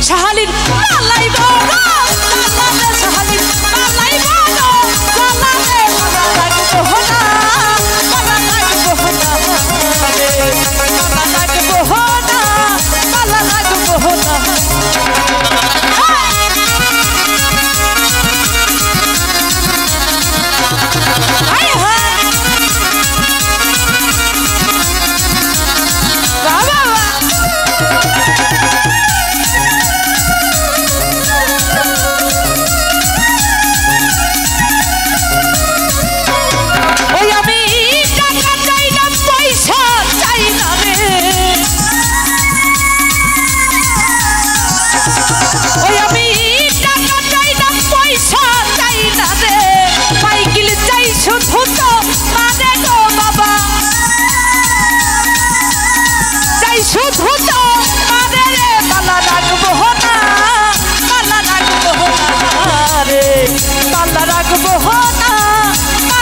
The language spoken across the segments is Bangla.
শাহালির মালাই বড় লালারে শাহালির মালাই বড় লালারে মালা লাগবো না মালা লাগবো না রে মালা লাগবো না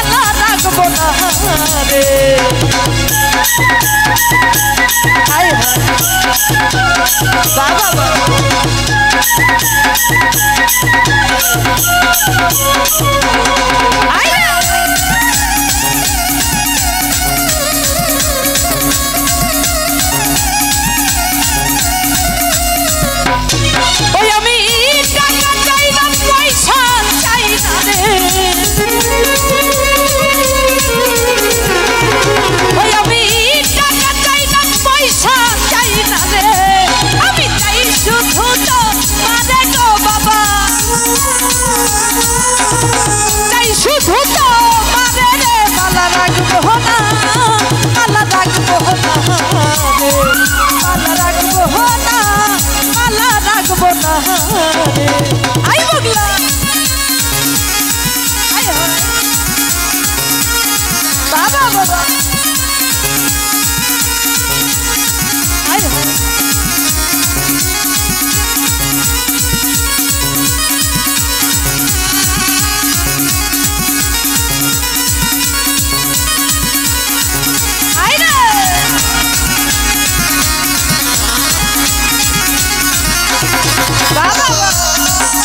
মালা লাগবো না Baba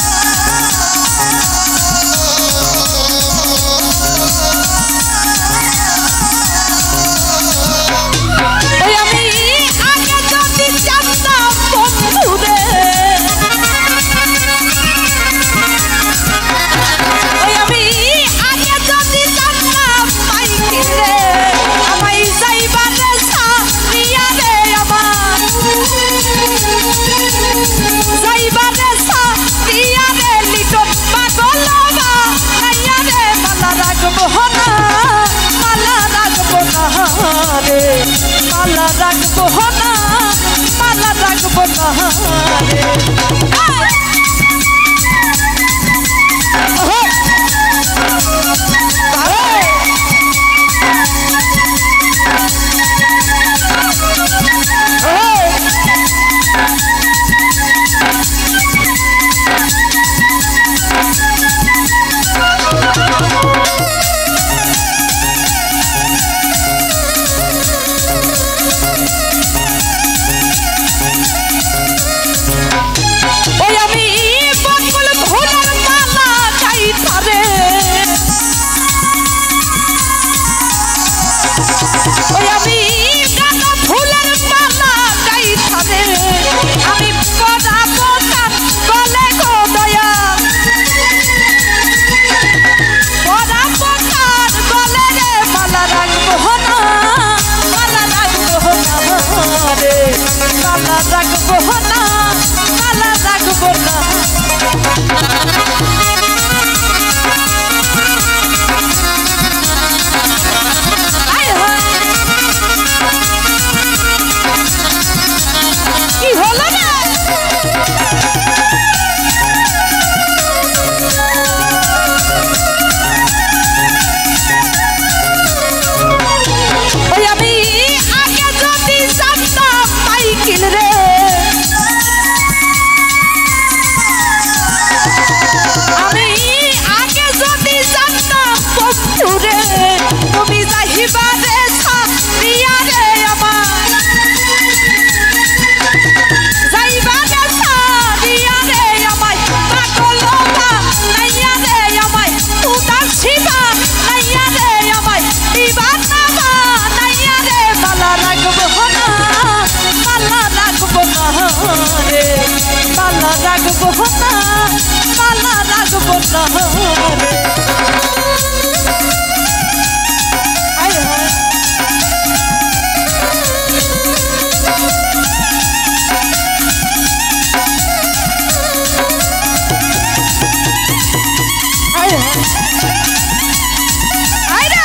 রাখবো না মালা রাখবো না রে আয় হায় আয় হায় আয় রে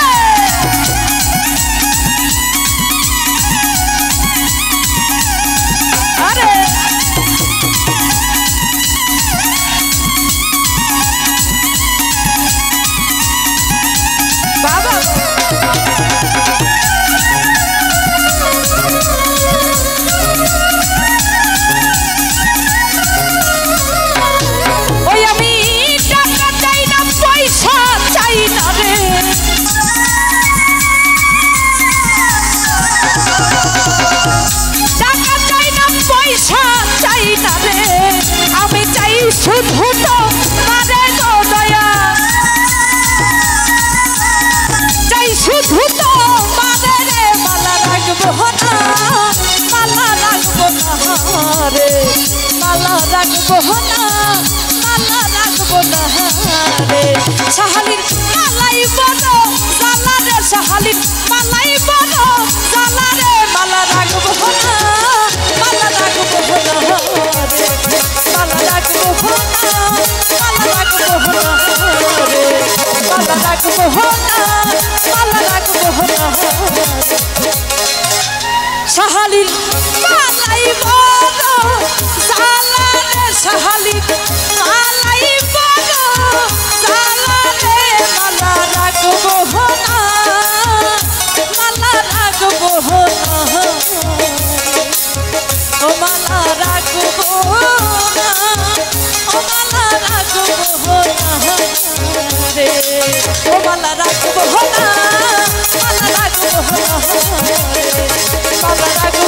আরে বাবা ওই আমি টাকা চাই না পয়সা চাই না রে টাকা চাই না পয়সা চাই না রে আমি চাই শুধু তো মারে গো দয়া চাই শুধু তো মারে রে মালা রাখবো না মালা রাখবো না রে মালা রাখবো না মালা রাখবো না রে সাহালির মালাই বড় জালা রে সাহালির মালাই বড় জালা রে মালা রাখবো না মালা রাখবো না রে মালা রাখবো না মালা রাখবো না রে মালা রাখবো না মালা রাখবো না সাহালির মালাই বড় জালা রে সাহালির মালাই বড় জালা রে মালা রাখবো না মালা রাখবো না ও মালা রাখবো না ও মালা রাখবো না রে ও মালা রাখবো না মালা রাখবো না রে মালা রাখবো